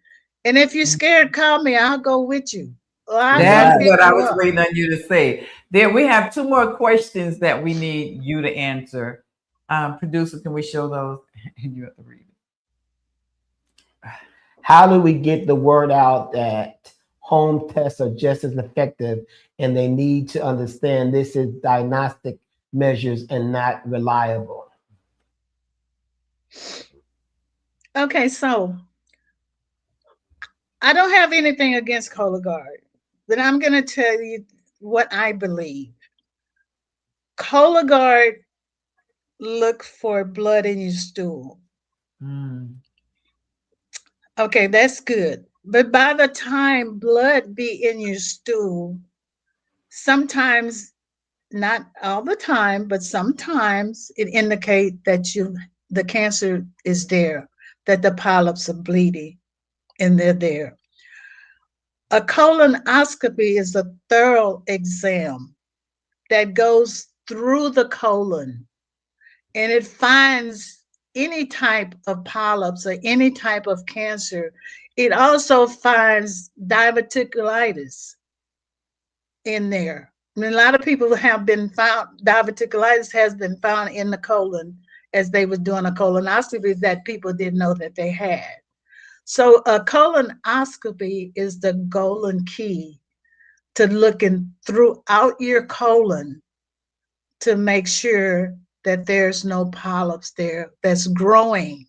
And if you're scared, call me. I'll go with you. Or I'll come That's Right. pick what I you was up. waiting on you to say. There, we have two more questions that we need you to answer. Producer, can we show those? And you have to read it. How do we get the word out that home tests are just as effective and they need to understand this is diagnostic measures and not reliable? Okay, so I don't have anything against Cologuard, but I'm going to tell you what I believe. Cologuard look for blood in your stool. Mm. Okay, that's good. But by the time blood be in your stool, sometimes, not all the time, but sometimes it indicates that the cancer is there, that the polyps are bleeding and they're there. A colonoscopy is a thorough exam that goes through the colon and it finds any type of polyps or any type of cancer. It also finds diverticulitis in there. I mean, a lot of people have been found, diverticulitis has been found in the colon as they was doing a colonoscopy that people didn't know that they had. So a colonoscopy is the golden key to looking throughout your colon to make sure that there's no polyps there that's growing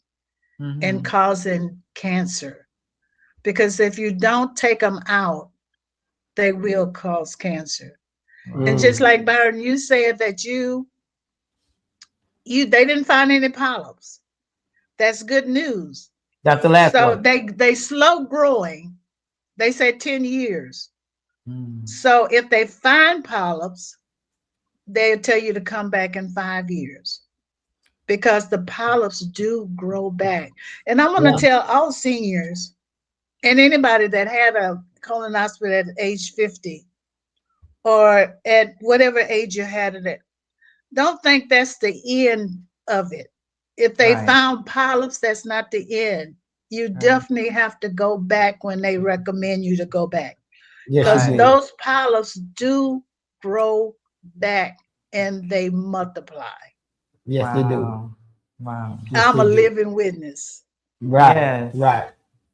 and causing cancer. Because if you don't take them out, they will cause cancer. And just like Byron, you said that they didn't find any polyps. That's good news. That's the last So one. they slow growing. They say 10 years. So if they find polyps, they'll tell you to come back in 5 years because the polyps do grow back. And I'm going to tell all seniors and anybody that had a colonoscopy at age 50 or at whatever age you had it at, don't think that's the end of it. If they found polyps, that's not the end. You definitely have to go back when they recommend you to go back. Because those polyps do grow back and they multiply. Yes, they do. Wow. Yes, I'm they a do. living witness. Right. Yes. Right.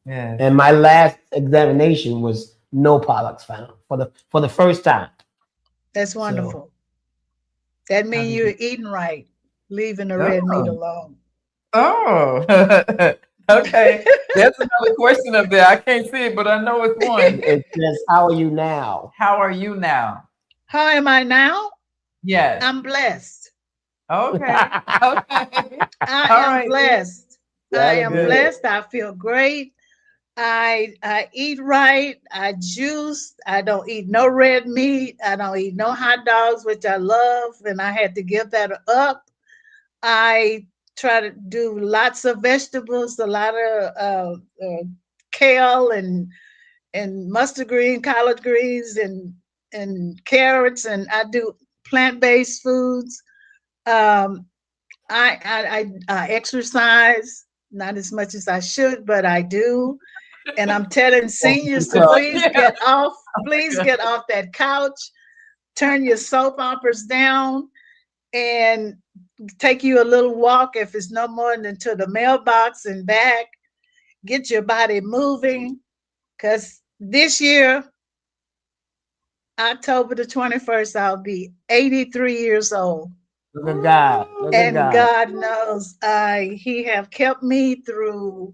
Yes. And my last examination was no polyps found for the first time. That's wonderful. That means you're eating right, leaving the red meat alone. Oh, okay. That's another question up there. I can't see it, but I know it's one. It says, "How are you now?" How are you now? How am I now? Yes. I'm blessed. Okay. Okay. I am blessed. I am good. blessed. I feel great. I eat right. I juice. I don't eat no red meat. I don't eat no hot dogs, which I love, and I had to give that up. I try to do lots of vegetables, a lot of kale and mustard green, collard greens, and carrots, and I do plant-based foods. I exercise, not as much as I should, but I do. And I'm telling seniors to please get off that couch, turn your soap operas down, and take you a little walk if it's no more than to the mailbox and back. Get your body moving, because this year, October the 21st, I'll be 83 years old. Look at God. Look at And God. God knows He have kept me through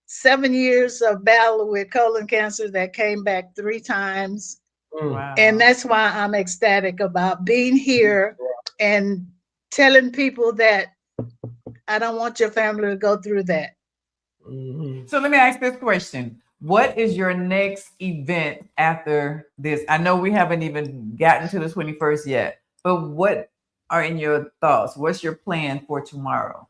7 years of battle with colon cancer that came back 3 times. Wow. And that's why I'm ecstatic about being here and telling people that I don't want your family to go through that. So let me ask this question. What is your next event after this? I know we haven't even gotten to the 21st yet, but what are in your thoughts? What's your plan for tomorrow?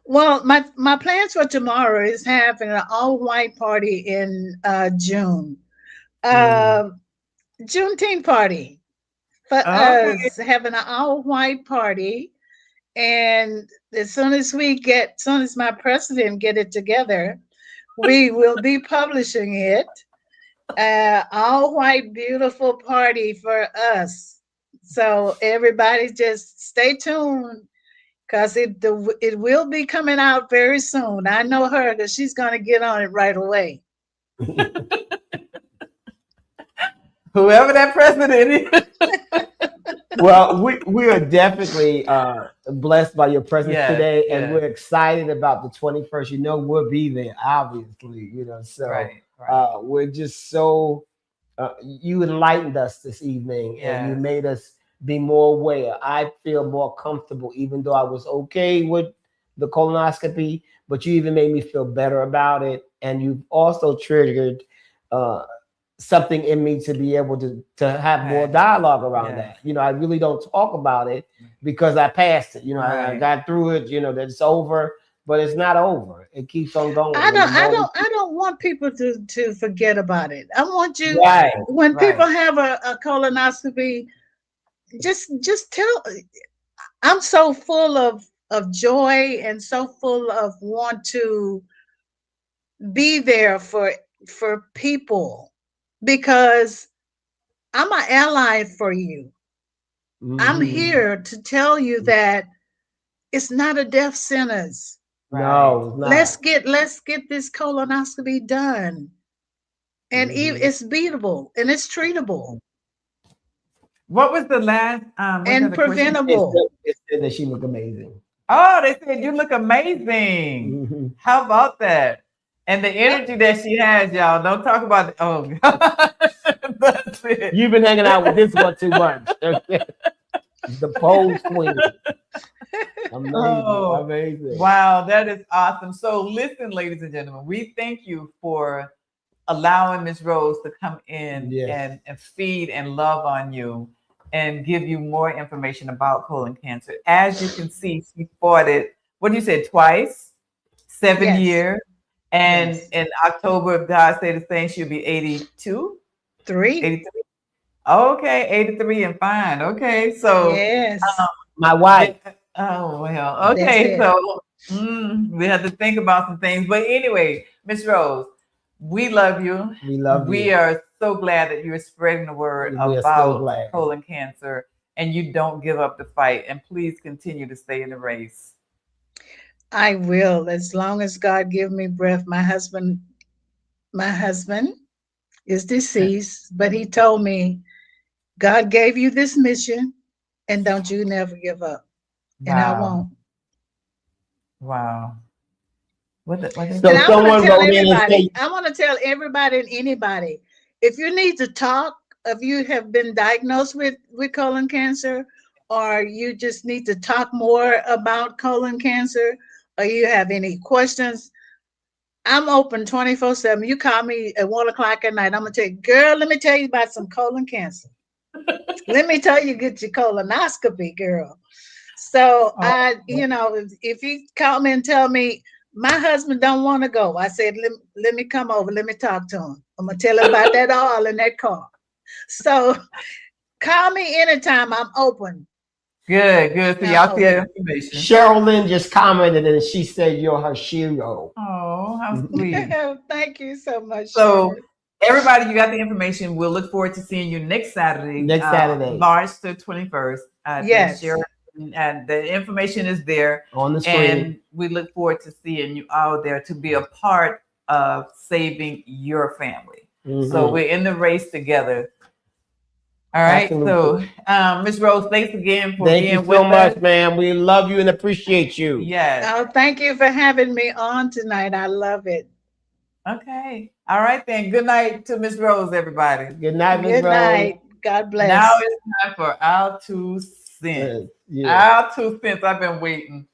Well, my plans for tomorrow is having an all-white party in June. Juneteenth party for us, having an all-white party. And as soon as my president get it together, we will be publishing it. All white, beautiful party for us. So everybody just stay tuned because it will be coming out very soon. I know her because she's going to get on it right away. Whoever that president is. Well, we are definitely blessed by your presence today, and yes. we're excited about the 21st. You know, we'll be there, obviously. You know, so we're just so you enlightened us this evening, and you made us be more aware. I feel more comfortable, even though I was okay with the colonoscopy, but you even made me feel better about it. and you've also triggered something in me to be able to have more dialogue around that. You know, I really don't talk about it because I passed it. You know, I got through it. You know, that it's over, but it's not over. It keeps on going. I don't want people to forget about it. I want you when people have a colonoscopy, just tell. I'm so full of joy and so full of want to be there for people because I'm an ally for you. I'm here to tell you that it's not a death sentence. No, let's get this colonoscopy done, and it's beatable and it's treatable. What was the last and preventable? It said that she looked amazing. Oh, they said you look amazing. How about that? And the energy that she has, y'all. Don't talk about it. Oh, God. That's it. You've been hanging out with this one too much. The pose queen. Amazing. Wow, that is awesome. So listen, ladies and gentlemen, we thank you for allowing Ms. Rose to come in and feed and love on you and give you more information about colon cancer. As you can see, she fought it, what you said, twice, 7 years. And in October, if God stay the same, she'll be 82? 83? Okay, 83 and fine. Okay, so my wife. Oh, well, okay, so we have to think about some things. But anyway, Ms. Rose, we love you. We love you. We are so glad that you're spreading the word about colon cancer and you don't give up the fight. And please continue to stay in the race. I will, as long as God give me breath. My husband is deceased, but he told me, God gave you this mission and don't you never give up. And I won't. Wow. I want to tell everybody and anybody, if you need to talk, if you have been diagnosed with colon cancer, or you just need to talk more about colon cancer, or you have any questions, I'm open 24/7. You call me at 1 o'clock at night. I'm going to tell you, girl, let me tell you about some colon cancer. Let me tell you, get your colonoscopy, girl. So if you call me and tell me my husband don't want to go, I said, let me come over. Let me talk to him. I'm going to tell him about that all in that car. So call me anytime. I'm open. Good. So y'all see that information. Cheryl Lynn just commented and she said you're her hero. Oh, how sweet. Thank you so much. So everybody, you got the information. We'll look forward to seeing you next Saturday. March the 21st. Yes. And the information is there on the screen. And we look forward to seeing you out there to be a part of saving your family. So we're in the race together. All right. Absolutely. So, Ms. Rose, thanks again for being with us. Thank you so much, man. We love you and appreciate you. Yes. Oh, thank you for having me on tonight. I love it. Okay. All right, then. Good night to Ms. Rose, everybody. Good night, Ms. Rose. Good night. God bless. Now it's time for our 2 cents. Our 2 cents. I've been waiting.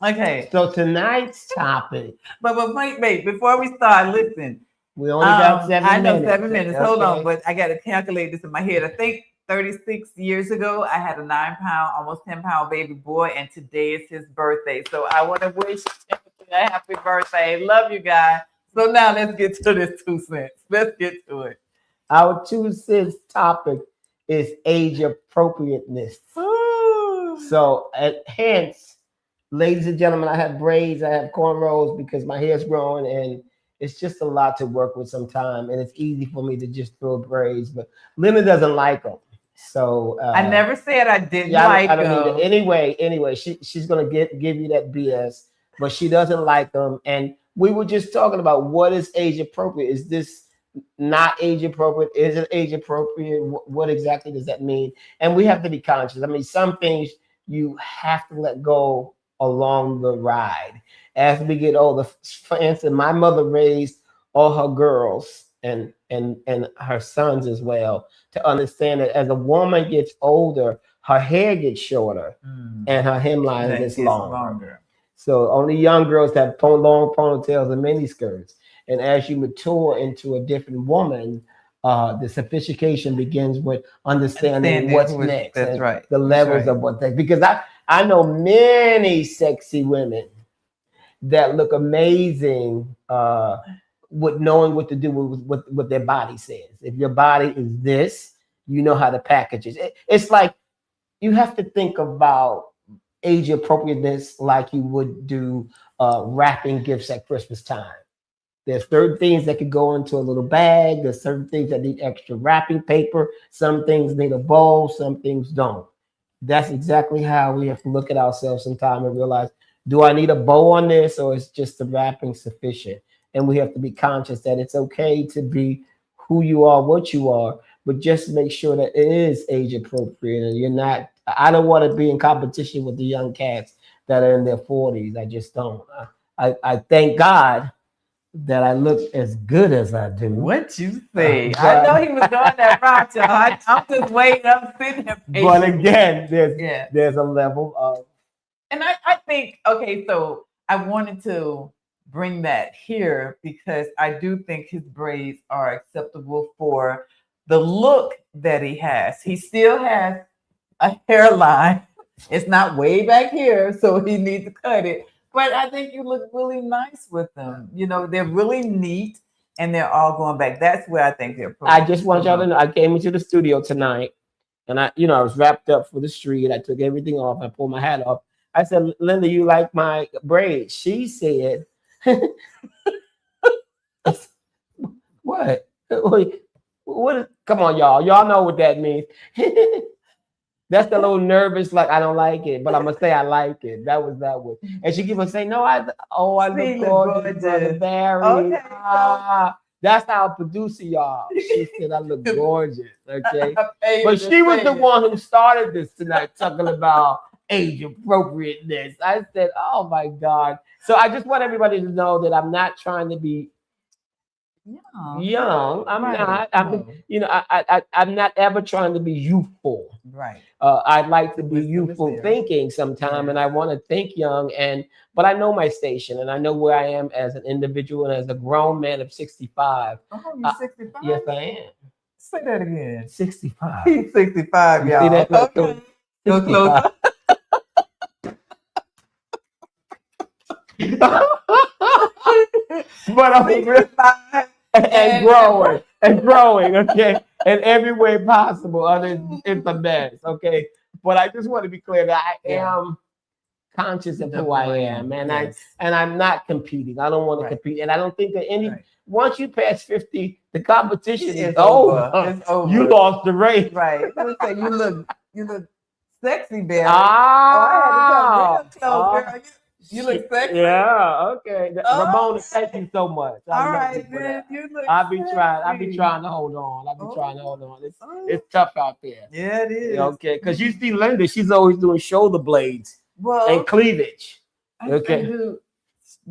Okay. So tonight's topic. But wait, before we start, listen. We only got 7 minutes. I know 7 minutes. Okay. Hold on, but I got to calculate this in my head. I think 36 years ago, I had a 9-pound, almost 10-pound baby boy, and today is his birthday. So I want to wish Timothy a happy birthday. Love you guys. So now let's get to this 2 cents. Let's get to it. Our 2 cents topic is age appropriateness. Ooh. So hence, ladies and gentlemen, I have braids, I have cornrows because my hair's growing and it's just a lot to work with sometimes, and it's easy for me to just throw braids. But Linda doesn't like them, so I never said I didn't like them. Anyway, she's gonna give you that BS, but she doesn't like them. And we were just talking about what is age appropriate. Is this not age appropriate? Is it age appropriate? What exactly does that mean? And we have to be conscious. I mean, some things you have to let go along the ride. As we get older, for instance, my mother raised all her girls and her sons as well to understand that as a woman gets older, her hair gets shorter and her hemline gets longer. So only young girls have long ponytails and mini skirts. And as you mature into a different woman, the sophistication begins with understanding what's next That's and right. the levels of what they. Because I know many sexy women that look amazing with knowing what to do with what their body says. If your body is this, you know how to package it. It's like you have to think about age appropriateness like you would do wrapping gifts at Christmas time. There's certain things that could go into a little bag. There's certain things that need extra wrapping paper. Some things need a bowl. Some things don't. That's exactly how we have to look at ourselves sometime and realize, do I need a bow on this, or is just the wrapping sufficient? And we have to be conscious that it's okay to be who you are, what you are, but just make sure that it is age appropriate. And you're not, I don't want to be in competition with the young cats that are in their 40s. I just don't. I thank God that I look as good as I do. What you say? I know he was going that route, y'all. I'm just waiting. I'm sitting there. But again, there's a level of. And I think, okay, so I wanted to bring that here because I do think his braids are acceptable for the look that he has. He still has a hairline. It's not way back here, so he needs to cut it. But I think you look really nice with them. You know, they're really neat and they're all going back. That's where I think they're. I just want y'all to know, I came into the studio tonight and I was wrapped up for the street. I took everything off. I pulled my hat off. I said, Linda, you like my braids? She said, what? What? Come on, y'all. Y'all know what that means. That's the little nervous, like I don't like it, but I'm gonna say I like it. That was that one. And she keep on saying, "No, I look gorgeous, Brother Barry." Okay, that's our producer, y'all. She said I look gorgeous. Okay, but she was the one who started this tonight, talking about age appropriateness. I said, "Oh my God!" So I just want everybody to know that I'm not trying to be young. I'm not. I'm not ever trying to be youthful. Right. I'd like to be youthful thinking sometime, and I want to think young. But I know my station, and I know where I am as an individual and as a grown man of 65. Oh, you're 65? Yes, I am. Say that again. 65. He's 65, y'all. See that? Okay. Go closer. But I'm really and growing, okay, in every way possible. Other than it's a mess, okay. But I just want to be clear that I am conscious of who I am, and I'm not competing. I don't want to compete, and I don't think that once you pass 50, the competition is over. It's over. You lost the race, right? You look sexy, Barry. You look sexy. Yeah, okay. Ramona, thank you so much. All right, man. You look I'll be trying to hold on. It's tough out there. Yeah, it is. Okay, because you see Linda, she's always doing shoulder blades and cleavage. Okay. I do,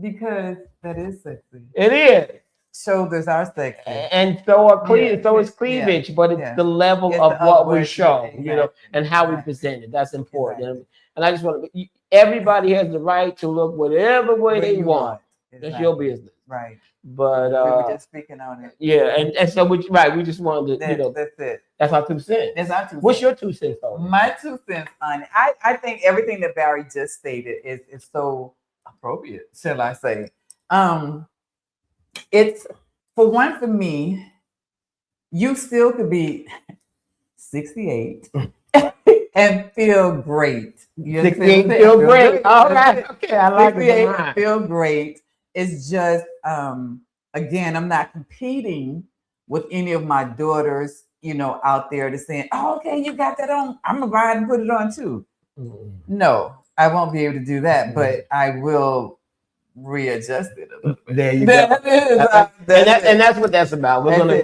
because that is sexy. It is. Shoulders are sexy. And so is cleavage, but it's the level of what we show, and how we present it. That's important. Exactly. And I just want to, everybody has the right to look whatever way they want. Exactly. That's your business. Right. But we were just speaking on it. Yeah, and so we just wanted to, that's it. That's our 2 cents. That's our 2 cents. What's your 2 cents on it? My 2 cents on it. I think everything that Barry just stated is so appropriate, shall I say. It's for me, you still could be 68 and feel great. You 68 feel great. All right. Okay, I like it. Feel great. It's just, again, I'm not competing with any of my daughters, out there to saying, "Oh, okay, you got that on. I'm gonna ride and put it on too." Mm-hmm. No, I won't be able to do that, but I will readjust it a little bit. There you go. And that's what that's about. We're gonna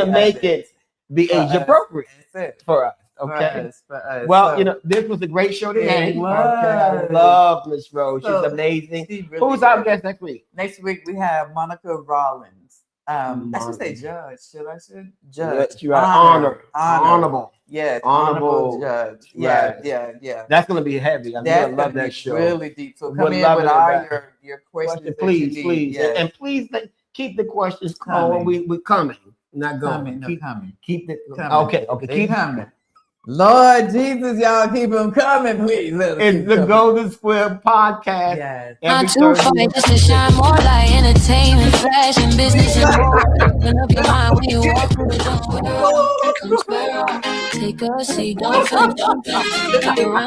make it be age appropriate for us. Okay. For us. Well, this was a great show today. Okay. I love Miss Rose. She's amazing. Who's our guest next week? Next week we have Monica Rollins. I should say judge. Judge. Yes, you are honorable. Yes, honorable judge. Right. Yeah. That's gonna be heavy. I love that show. Really deep. So come in with all your questions. Please. And please keep the questions Coming. coming. We're coming, not going. Coming, no, coming. Keep it Coming. okay. They Keep coming. Lord Jesus, y'all keep them coming, please. Let us It's keep the coming. Golden Square podcast. Yes. Every Not too Thursday. far just to shine more light, entertainment, fashion, business, and more. Open up your mind when you walk through the door. Come square up, take a seat, don't flinch. Around